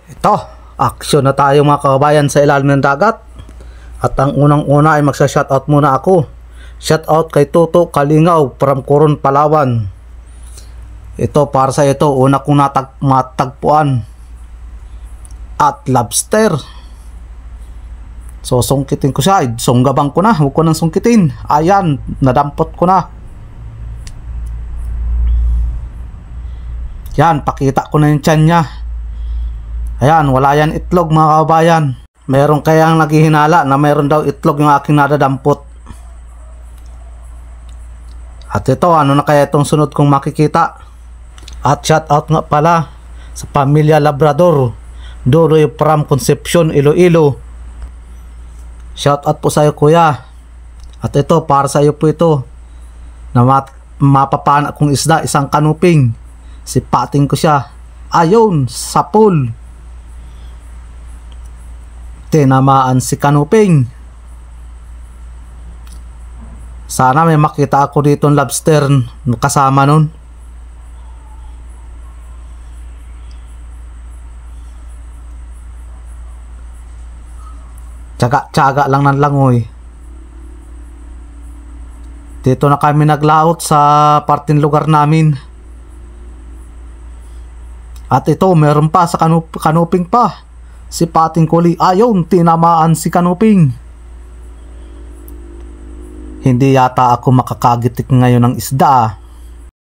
Ito, action na tayo mga kababayan sa ilalim ng dagat. At ang unang-una ay magsa-shoutout muna ako. Shoutout kay Toto Kalingaw from Coron, Palawan. Ito para sa ito, una kong matagpuan at lobster. So sungkitin ko siya, sunggabang ko na, huwag ko nang sungkitin. Ayan, nadampot ko na. Yan, pakita ko na yung tiyan niya. Ayan, wala yan itlog mga kababayan. Meron kayang naghihinala na meron daw itlog yung aking nadadampot. At ito, ano na kaya itong sunod kong makikita? At shoutout nga pala sa pamilya Labrador, Doroy from Concepcion, Iloilo. Shoutout po sa iyo kuya. At ito, para sa iyo po ito, na mapapana kong isda, isang kanuping. Sipating ko siya. Ayun, sa pool. Tinamaan si kanuping. Sana may makita ako dito ng lobster kasama nun. Tsaga-tsaga lang ng langoy. Dito na kami naglaot sa parting lugar namin. At ito, meron pa sa kanuping pa. Si pating kuli, ayun, tinamaan si kanuping. Hindi yata ako makakagitik ngayon ng isda.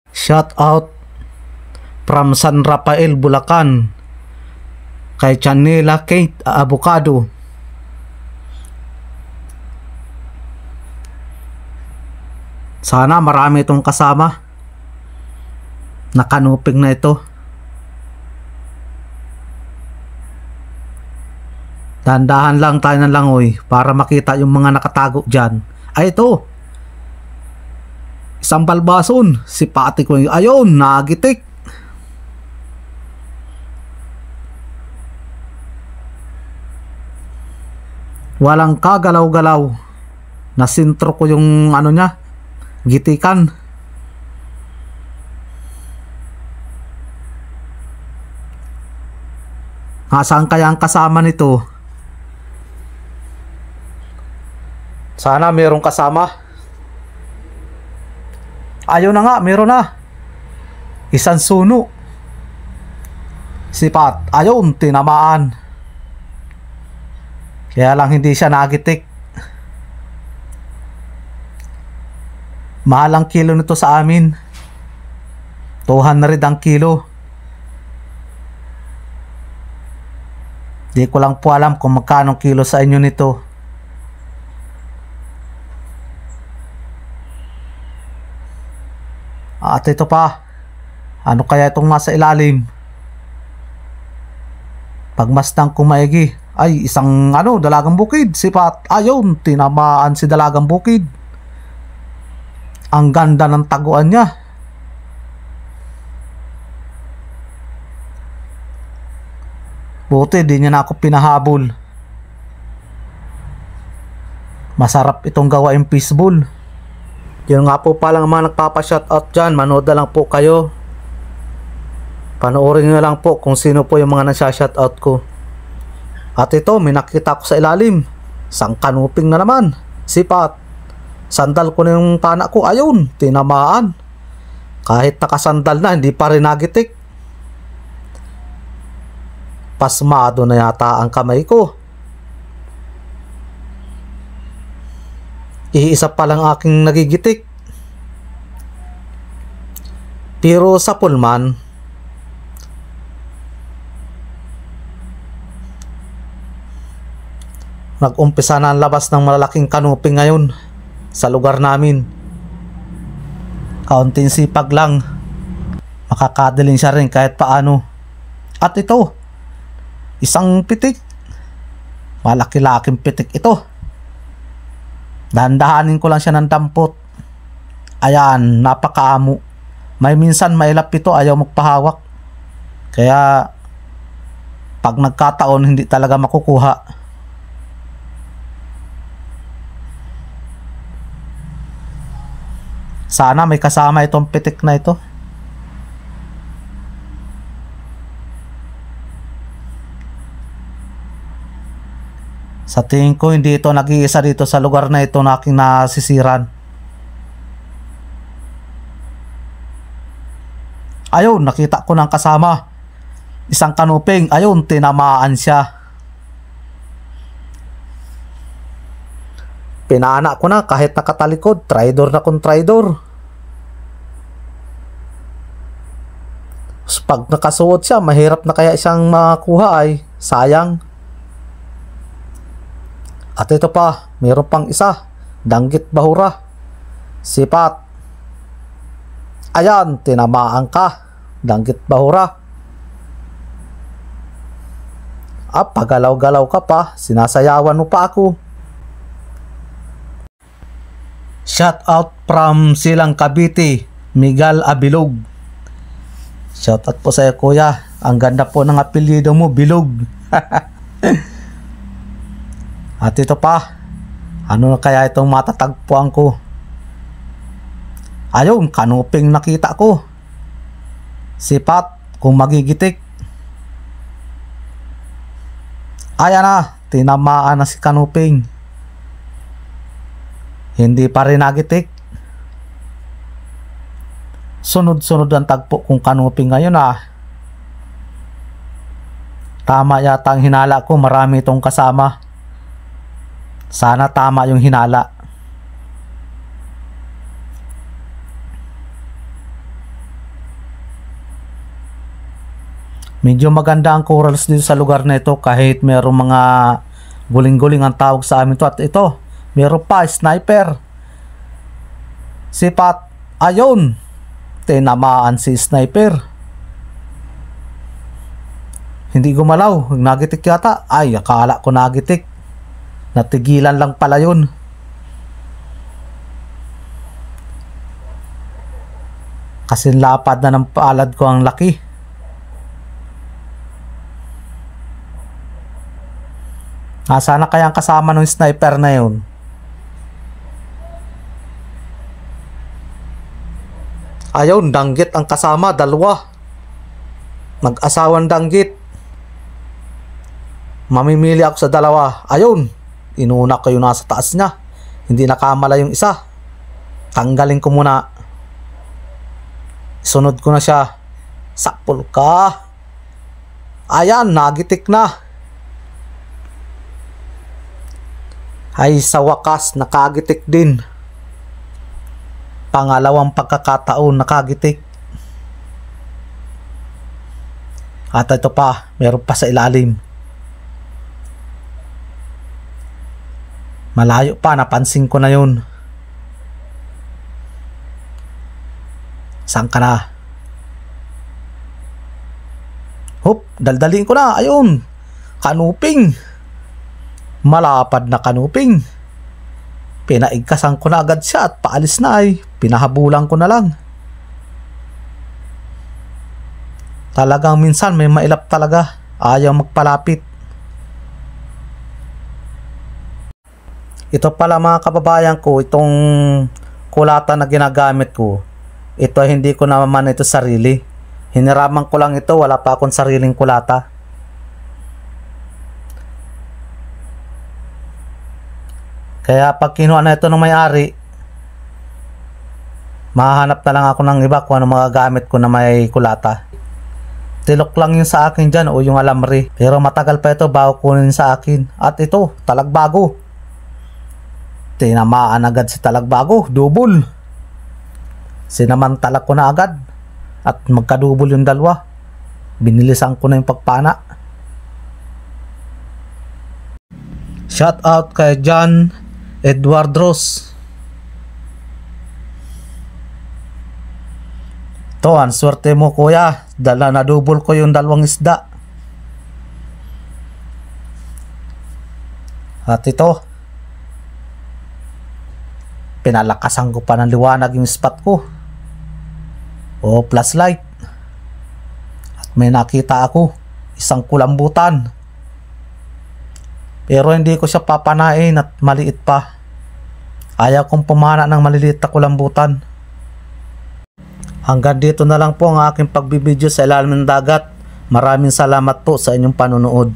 Shout out from San Rafael, Bulacan, kay Chanela Kate Avocado. Sana marami itong kasama na kanuping na ito. Dandahan lang tayo ng langoy para makita yung mga nakatago dyan. Ay ito, isang balbason. Si pati ko, ayun, nagitik. Walang kagalaw-galaw. Nasintro ko yung ano niya, gitikan. Saan kaya ang kasama nito? Sana mayroong kasama. Ayun na nga, meron na. Isang suno. Sipat. Ayun, tinamaan. Kaya lang hindi siya nagitik. Mahal ang kilo nito sa amin. 200 ang kilo. Di ko lang po alam kung magkano kilo sa inyo nito. At ito pa, ano kaya itong nasa ilalim? Pagmasdang ko maigi, ay isang dalagang bukid. Sipat, ayun, tinamaan si dalagang bukid. Ang ganda ng taguan niya. Buti di niya na ako pinahabol. Masarap itong gawain fishbowl. Yun nga po palang mga nagpapa-shoutout dyan, manood na lang po kayo. Panoorin nyo lang po kung sino po yung mga nasa-shoutout ko. At ito, may nakita ko sa ilalim. Isang kanuping na naman. Sipat. Sandal ko na yung pana ko. Ayun, tinamaan. Kahit nakasandal na, hindi pa rin nagitik. Pasmado na yata ang kamay ko. Iisa pa lang aking nagigitik. Pero sa pulman, nag-umpisa na ang labas ng malalaking kanuping ngayon sa lugar namin. Kaunting sipag lang, makakadiling siya rin kahit paano. At ito, isang pitik. Malaki-laking pitik ito. Dahan-dahanin ko lang siya ng dampot. Ayan, napakaamo. May minsan mailap ito, ayaw magpahawak. Kaya pag nagkataon, hindi talaga makukuha. Sana may kasama itong pitik na ito. Sa tingin ko hindi ito nag-iisa dito sa lugar na ito na aking nasisiran. Ayun, nakita ko ng kasama. Isang kanuping, ayun, tinamaan siya. Pinana ko na kahit nakatalikod, traidor na kung traidor. Pag nakasuot siya, mahirap na kaya siyang makuha ay sayang. At ito pa, mayroon pang isa, Danggit Bahura. Sipat. Ayan, tinamaan ka, Danggit Bahura. Pagalaw-galaw ka pa, sinasayawan mo pa ako. Shout out from Silang Cavite, Miguel Abilog. Shout out po sa iyo, kuya. Ang ganda po ng apelyido mo, Bilog. At ito pa, ano na kaya itong matatagpuan ko? Ayun, kanuping nakita ko. Sipat kung magigitik. Ayan na, tinamaan na si kanuping. Hindi pa rin nagitik. Sunod-sunod ang tagpo kung kanuping ngayon Tama yata ang hinala ko, marami itong kasama. Sana tama yung hinala. Medyo maganda ang corals dito sa lugar na ito kahit mayroong mga guling-guling ang tawag sa amin to. At ito, mayroon pa, sniper. Sipat. Ayun, tinamaan si sniper. Hindi gumalaw, nagitik yata. Ay, akala ko nagitik. Natigilan lang pala yun. Kasi lapad na ng palad ko ang laki. Sana kaya ang kasama ng sniper na yun. Ayun, danggit ang kasama, dalawa. Mag-asawang danggit. Mamimili ako sa dalawa. Ayun, inuna ko yung nasa taas niya. Hindi nakamala yung isa. Tanggalin ko muna. Sunod ko na siya. Sakpol ka. Ayan, nagitik na. Ay, sa wakas, nakagitik din. Pangalawang pagkakataon, nakagitik. At ito pa, meron pa sa ilalim. Malayo pa, napansin ko na yun. Saan ka na? Hop, daldalin ko na. Ayun, kanuping. Malapad na kanuping. Pinaigkasan ko na agad siya at paalis na ay. Pinahabulan ko na lang. Talagang minsan may mailap talaga. Ayaw magpalapit. Ito pala mga kababayan ko, itong kulata na ginagamit ko. Ito hindi ko naman ito sarili. Hiniraman ko lang ito, wala pa akong sariling kulata. Kaya pag kinuha na ito ng may-ari, mahanap na lang ako ng iba kung ano mga gamit ko na may kulata. Tilok lang yung sa akin dyan o yung alamri. Pero matagal pa ito bago kunin sa akin. At ito, talagbago. Tinamaan agad si talagbago, double. Sinamantala ko na agad. At magkadubol yung dalawa. Binilisan ko na yung pagpana. Shout out kay John Edward Ross. Ito, ang swerte mo kuya. Dala na double ko yung dalawang isda. At ito, pinalakasan ko pa ng liwanag yung spot ko. O flashlight. At may nakita ako, isang kulambutan. Pero hindi ko siya papanain at maliit pa. Ayaw kong pumana ng maliliit na kulambutan. Hanggang dito na lang po ang aking pagbibideo sa ilalim ng dagat. Maraming salamat po sa inyong panonood.